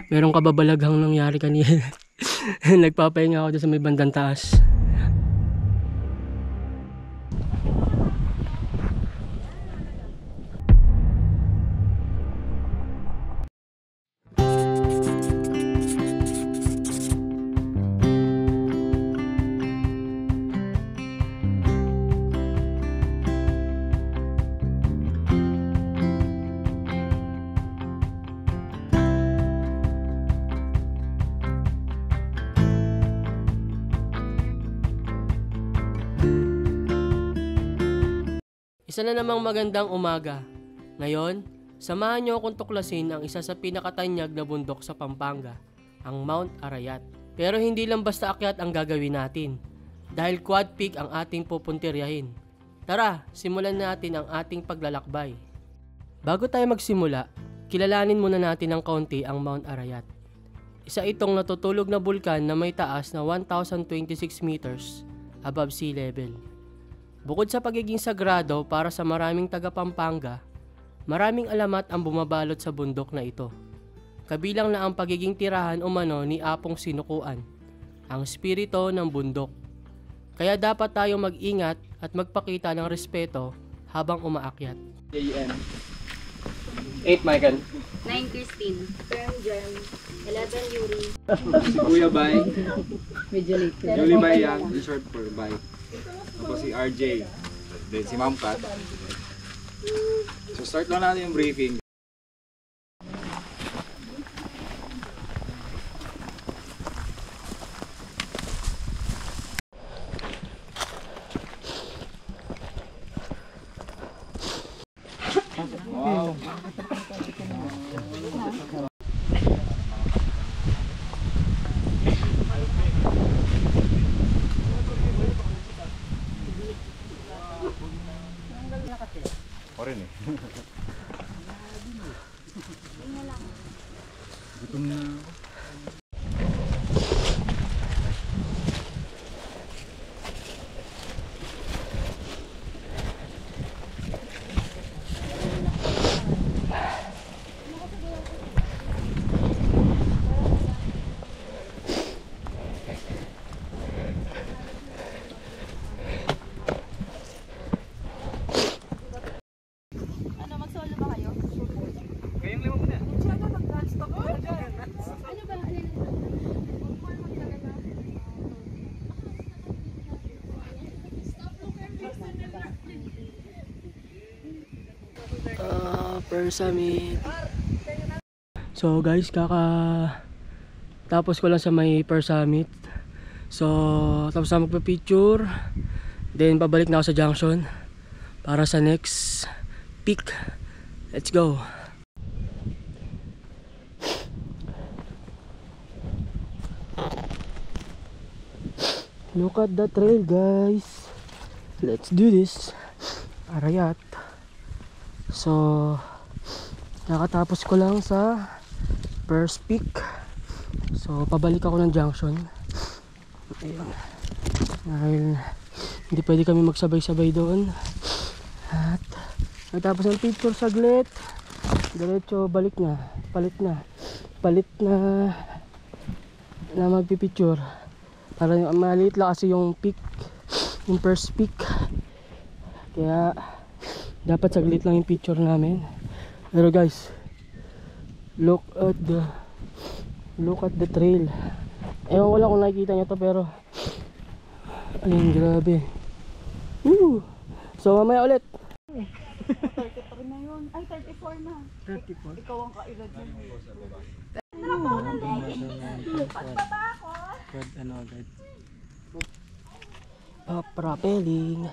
Merong kababalaghang nangyari kanina. Nagpapahinga ako dyan sa may bandang taas. Isa na namang magandang umaga. Ngayon, samahan niyo akong tuklasin ang isa sa pinakatanyag na bundok sa Pampanga, ang Mount Arayat. Pero hindi lang basta akyat ang gagawin natin, dahil quad peak ang ating pupuntiryahin. Tara, simulan natin ang ating paglalakbay. Bago tayo magsimula, kilalanin muna natin ng kaunti ang Mount Arayat. Isa itong natutulog na bulkan na may taas na 1,026 meters above sea level. Bukod sa pagiging sagrado para sa maraming taga-Pampanga, maraming alamat ang bumabalot sa bundok na ito. Kabilang na ang pagiging tirahan umano ni Apong Sinukuan, ang spirito ng bundok. Kaya dapat tayong mag-ingat at magpakita ng respeto habang umaakyat. JM 8 Michael 9 Christine 10 Jen 11 Yuri Si Kuya Bay, medyo late Julie Bay yan, in short for Bay. Tapos si RJ, then si Ma'am Kat. So start lang natin yung briefing. Wow. O rin eh. Gutom na. First summit. So guys, tapos ko lang sa may first summit. So tapos na magpa-picture. Then babalik na ako sa junction para sa next peak. Let's go. Look at the trail, guys. Let's do this. Arayat. So kakatapos ko lang sa first peak. So pabalik ako ng junction. Ayun. Dahil hindi pwede kami magsabay-sabay doon. At natapos ang picture saglit, diretso balik na. Palit na magpipicture. Para maliit lang kasi yung peak, yung first peak. Kaya dapat saglit lang yung picture namin. Pero guys, look at the trail. Ewan ko lang kung nakikita nyo to, pero ayun, grabe. Woo! So mamaya ulit. 33 na yun. Ay, 34 na. 34. Ikaw ang kailad mo. Rappelling.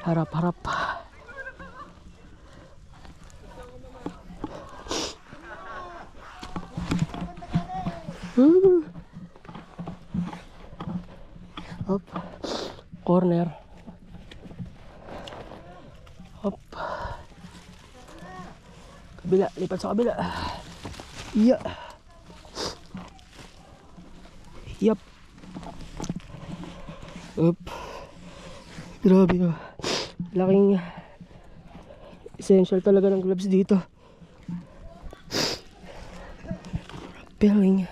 Harap-harap. Hop. Corner. Hop. Kabila, lipat sa kabila. Yeah. Yup. Up. Grabe oh. Laking essential talaga ng gloves dito. Rappelling.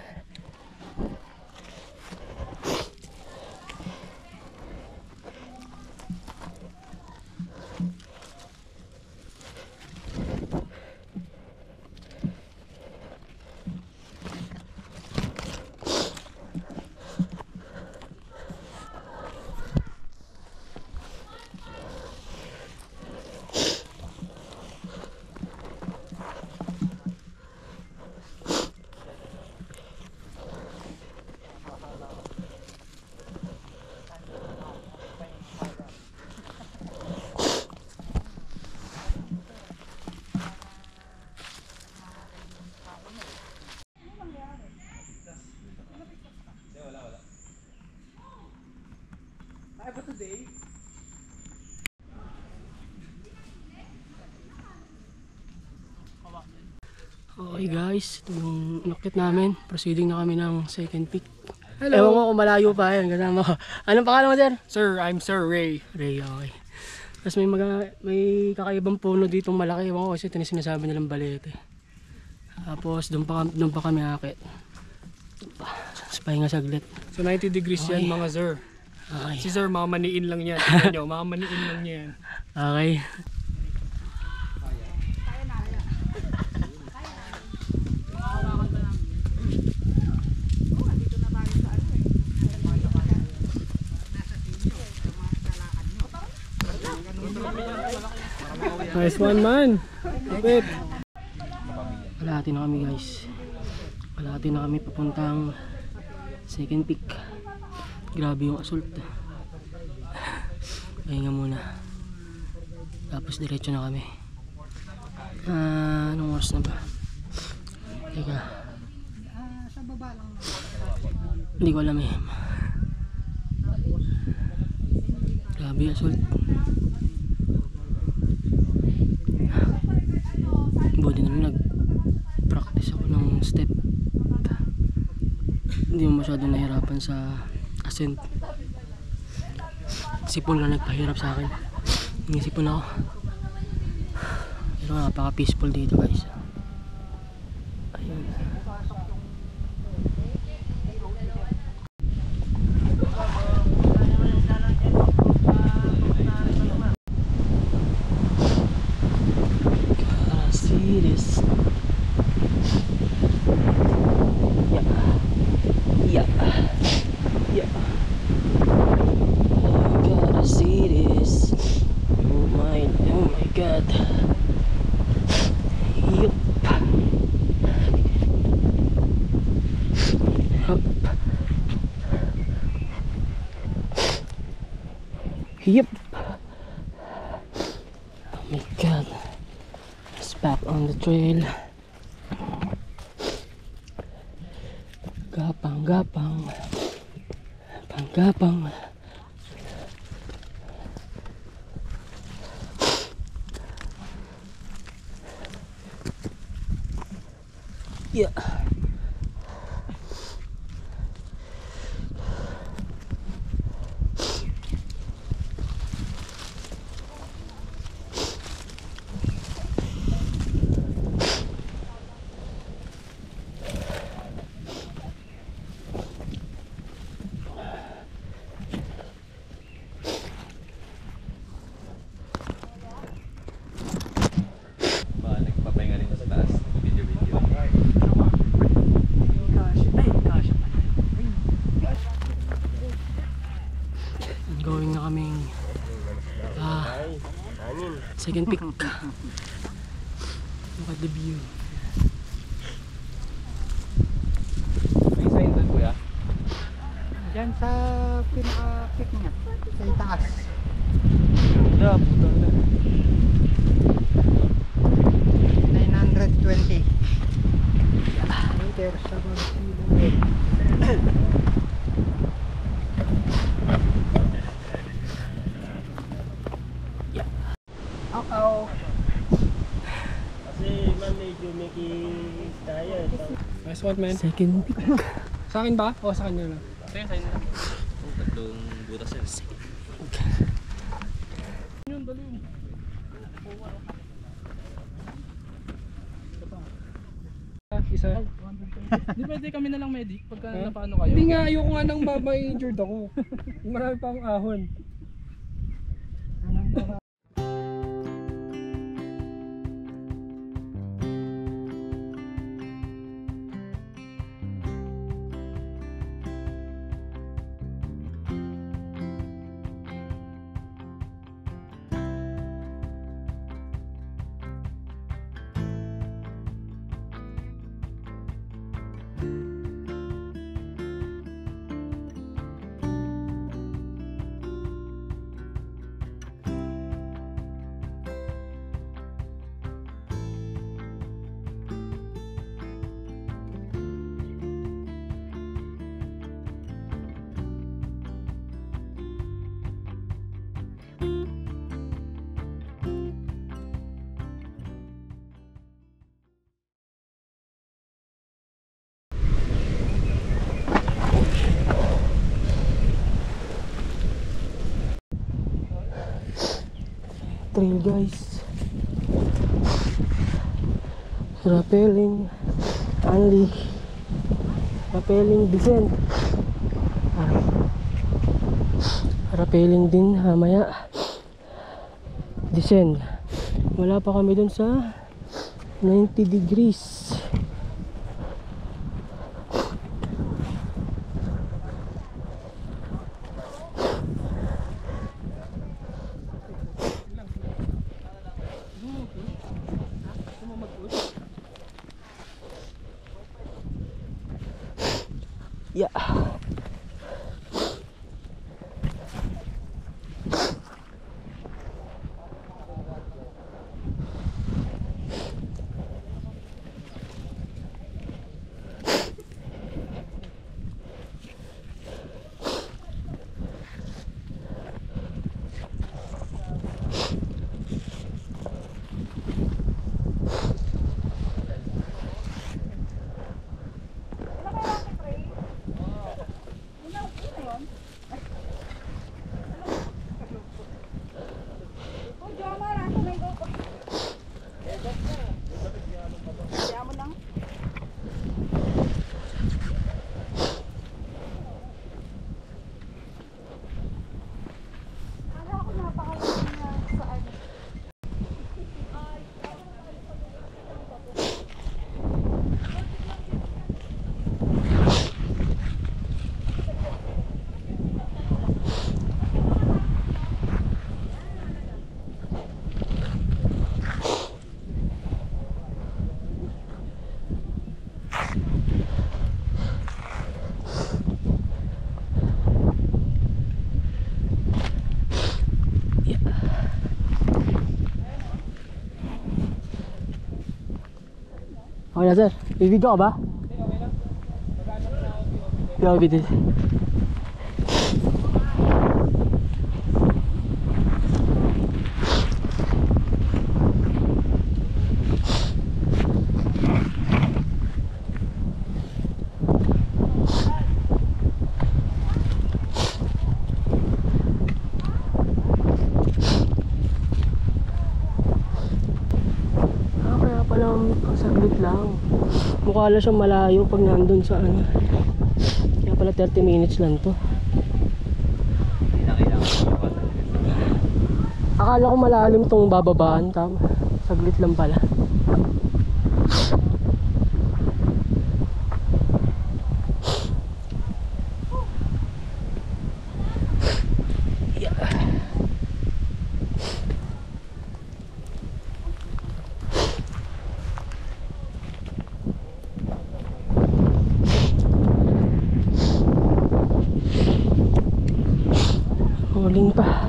Okay guys, ito yung inakit namin. Proceeding na kami ng second peak. Hello. Ewan ko kung malayo pa yan. Kasama ko. Anong pangalan mo, sir? Sir, I'm Sir Ray. Ray, okay. Tapos may kakaibang puno ditong malaki. Ewan ko kasi ito na sinasabi nilang balete. Tapos doon pa kami akit. Sa pahinga saglit. So 90 degrees Okay. yan mga sir. Okay. Si sir, mamaniin lang yan. Tignan nyo, mamaniin lang yan. Okay. Nice one man. Wait. Kalahati na kami guys. Kalahati na kami papuntang second peak. Grabe yung assault. Pahinga muna. Tapos diretso na kami. Anong oras na ba? Teka. Hindi ko alam eh. Grabe yung assault. Buti na lang nag-practice ako ng step. Hindi mo masyadong nahirapan sa ascent. Sipon lang nagpahirap sa akin. Nangisipon ako. Pero napaka peaceful dito guys. Ayun. See this. Yeah. Yeah. Oh, gotta see this. Oh my god. Yup. Up. Yup. Oh my god. Back on the trail. Gapang, gapang. Panggapang. Yeah. Nagpapahinga rin sa taas. Video. Going na kaming second peak. Look at the view. May sign doon kuya? Diyan sa pinaka-peak niya, sa itaas. Ganda, puta na. 920 meters above sea level. what, man? Second pick. Sa akin ba? O sa kanya lang? Tatlong butas yan. Yun, dali yun. Isa. Di pwede kami na lang medic pagka napaano kayo. Hindi nga, ayoko nga nang injured ako. Marami pa akong ahon. Trail guys. Rappelling. Only. Rappelling descent. Rappelling din mamaya. Descend. Wala pa kami dun sa 90 degrees. Yeah. Okay na sir, bibidyo ka ba? Hindi ako bibidyo. Saglit lang. Mukha lang siyang malayo pag nandun sa ano. Kaya pala 30 minutes lang to. Akala ko malalim tong bababaan. Tama. Saglit lang pala. Huling pa.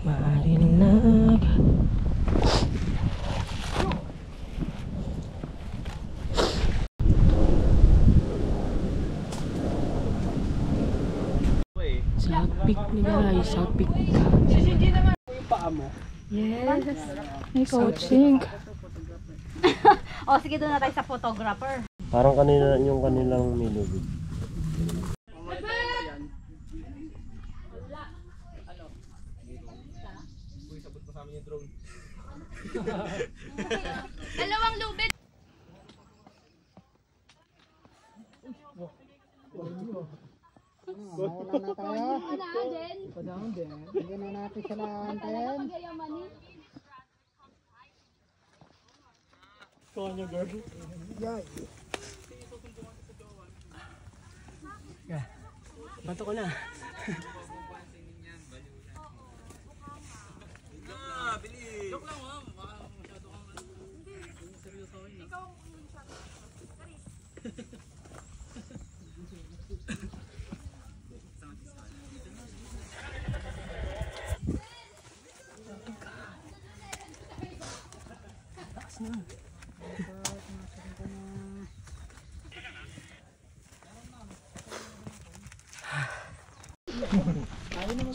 Malinag. South Peak ni guys, South Peak. Yes. May coaching. O sige, doon na tayo sa photographer. Parang kanina yung kanilang nilubid. Dalawang lubid. Maulan na tayo. Padahon din. Hindi na natin sila antayin. Konyo girl. Yay. Bato ko na.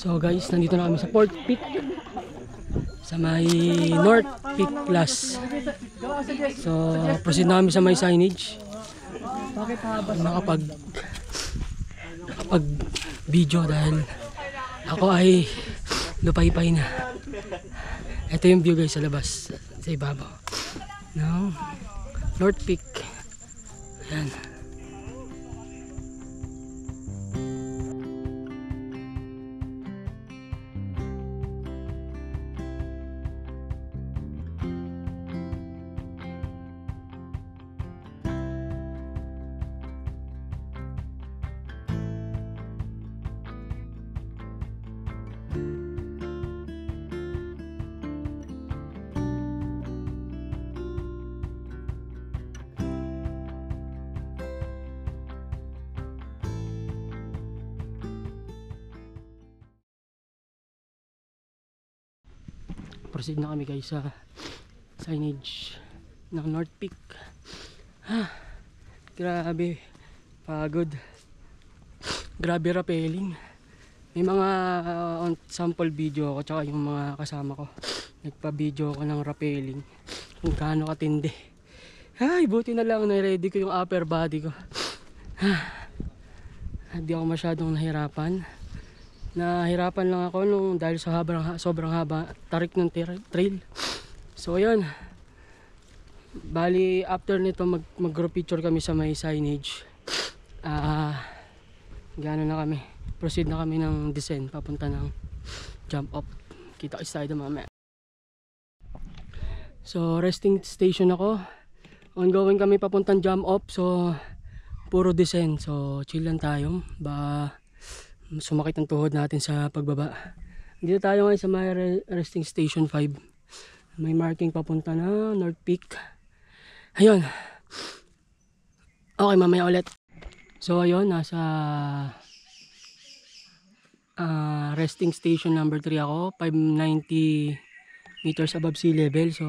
So guys, nandito na kami sa Port Peak. Sa may North Peak Plus. So, proceed na kami sa may signage. Nakapag video dahil ako ay lupay-pay na. Ito yung view guys sa labas. Sa ibabaw. No? North Peak. Ayan. Proceed na kami guys sa signage ng North Peak. Grabe pagod, grabe rappelling. May mga sample video ako tsaka yung mga kasama ko nagpa-video ako ng rappelling kung gaano katindi. Ay, buti na lang na ready ko yung upper body ko. Hindi ako masyadong nahirapan lang ako nung dahil sa sobrang haba tarik ng trail. So ayun, bali after nito mag group picture kami sa may signage. Gano'n na kami, proceed na kami ng descent papunta ng jump up. Kita ko tayo mamaya. So resting station ako, ongoing kami papuntang jump up. So puro descent, so chill lang tayo ba sumakit ang tuhod natin sa pagbaba. Dito tayo ngayon sa may resting station 5. May marking papunta na North Peak. Ayun. Okay, mamaya ulit. So ayun, nasa resting station number 3 ako. 590 meters above sea level. So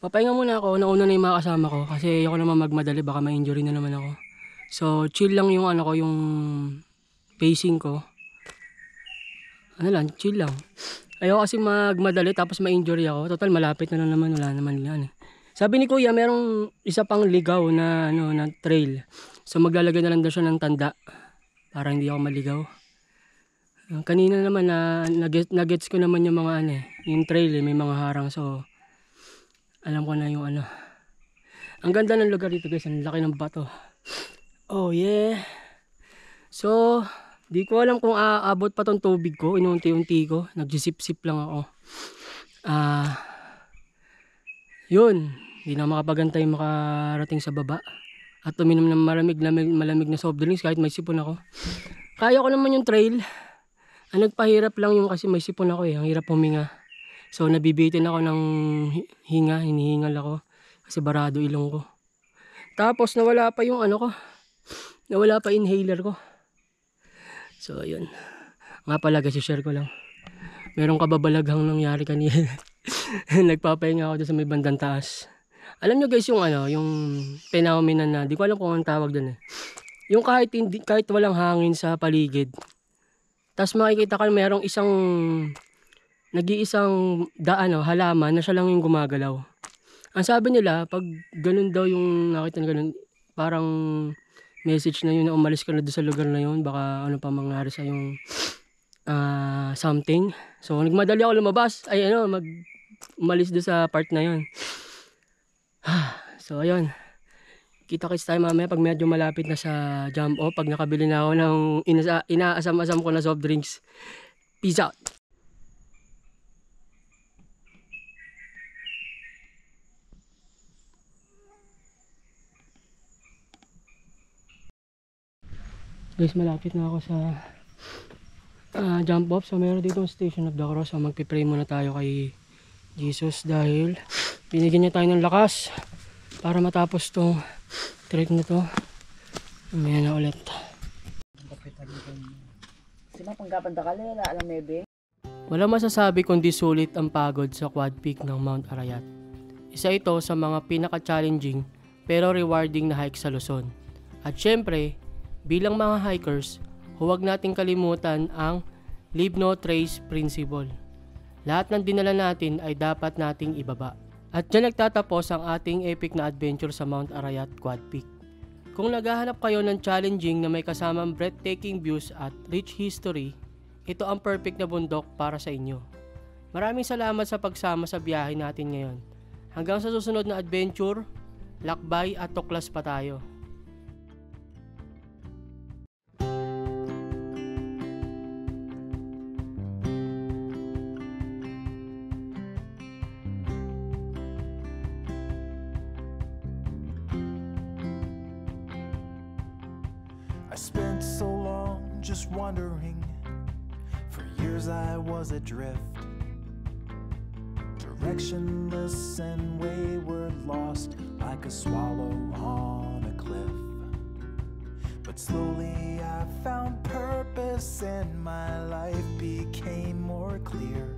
papahinga muna ako. Nauna na yung mga kasama ko kasi ayoko naman magmadali, baka ma-injury na naman ako. So chill lang yung ano ko, yung pacing ko. Ano lang, chill lang. Ayoko kasi magmadali tapos ma-injury ako. Total malapit na naman, wala naman yan. Sabi ni Kuya, merong isa pang ligaw na na trail. So maglalagay na lang daw siya ng tanda para hindi ako maligaw. Kanina naman na-gets ko naman yung mga yung trail, may mga harang. So alam ko na yung Ang ganda ng lugar dito guys, ang laki ng bato. Oh yeah. So di ko alam kung aabot pa tong tubig ko, inunti-unti ko, nagsisip-sip lang ako. Yun, hindi na makapagantay makarating sa baba. At uminom ng malamig na soft drinks kahit may sipon ako. Kaya ko naman yung trail. Ang nagpahirap lang yung kasi may sipon ako ang hirap huminga. So nabibitin ako ng hinga, hinihingal ako kasi barado ilong ko. Tapos nawala pa yung ko, nawala pa inhaler ko. So ayun, nga pala guys, share ko lang. Merong kababalaghang nangyari kanina. Nagpapahinga ako doon sa may bandang taas. Alam nyo guys yung yung phenomenon na, di ko alam kung anong tawag doon Yung kahit walang hangin sa paligid. Tapos makikita ka merong nag-iisang halaman na siya lang yung gumagalaw. Ang sabi nila, pag ganun daw yung nakita na ganun, parang message na yun na umalis ka na doon sa lugar na yun. Baka ano pa mangyari sa yung something. So, nagmadali ako lumabas. Umalis doon sa part na yun. So, ayun. Kita-kits tayo mamaya pag medyo malapit na sa jump off. Pag nakabili na ako ng inaasam-asam ko na soft drinks. Peace out! Guys, malapit na ako sa jump off. So meron dito ang Station of the Cross. So magpipray muna tayo kay Jesus dahil binigyan niya tayo ng lakas para matapos tong trek na to. Mamaya na ulit. Wala masasabi kundi sulit ang pagod sa Quad Peak ng Mount Arayat. Isa ito sa mga pinaka-challenging pero rewarding na hike sa Luzon. At syempre, bilang mga hikers, huwag nating kalimutan ang Leave No Trace Principle. Lahat ng dinala natin ay dapat nating ibaba. At dyan nagtatapos ang ating epic na adventure sa Mount Arayat Quad Peak. Kung naghahanap kayo ng challenging na may kasamang breathtaking views at rich history, ito ang perfect na bundok para sa inyo. Maraming salamat sa pagsama sa biyahe natin ngayon. Hanggang sa susunod na adventure, lakbay at tuklas pa tayo. I spent so long just wondering. For years I was adrift, directionless and wayward, lost like a swallow on a cliff. But slowly I found purpose and my life became more clear.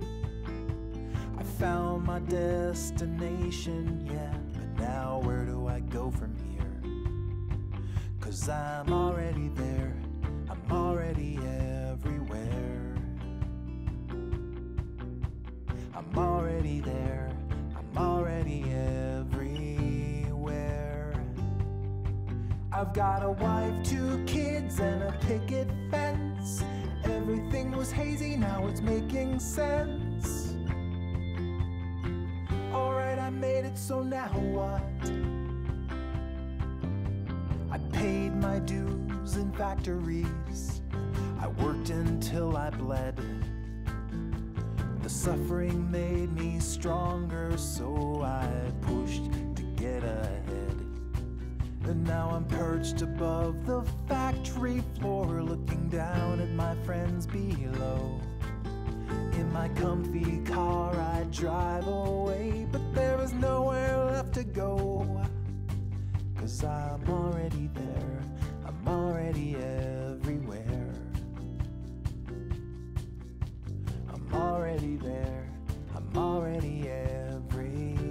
I found my destination, yeah, but now where do I go from here? 'Cause I'm already there, I'm already everywhere. I'm already there, I'm already everywhere. I've got a wife, 2 kids, and a picket fence. Everything was hazy, now it's making sense. Alright, I made it, so now what? I paid my dues in factories, I worked until I bled. The suffering made me stronger, so I pushed to get ahead. And now I'm perched above the factory floor, looking down at my friends below. In my comfy car I drive away, but there is nowhere left to go. 'Cause I'm already there, I'm already everywhere. I'm already there, I'm already everywhere.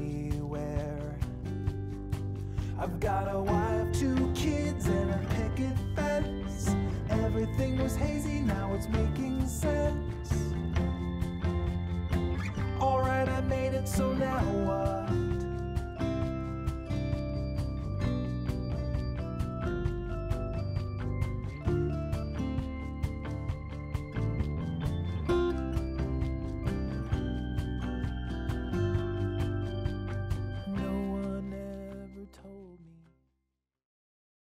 I've got a wife, 2 kids, and a picket fence. Everything was hazy, now it's making sense. Alright, I made it, so now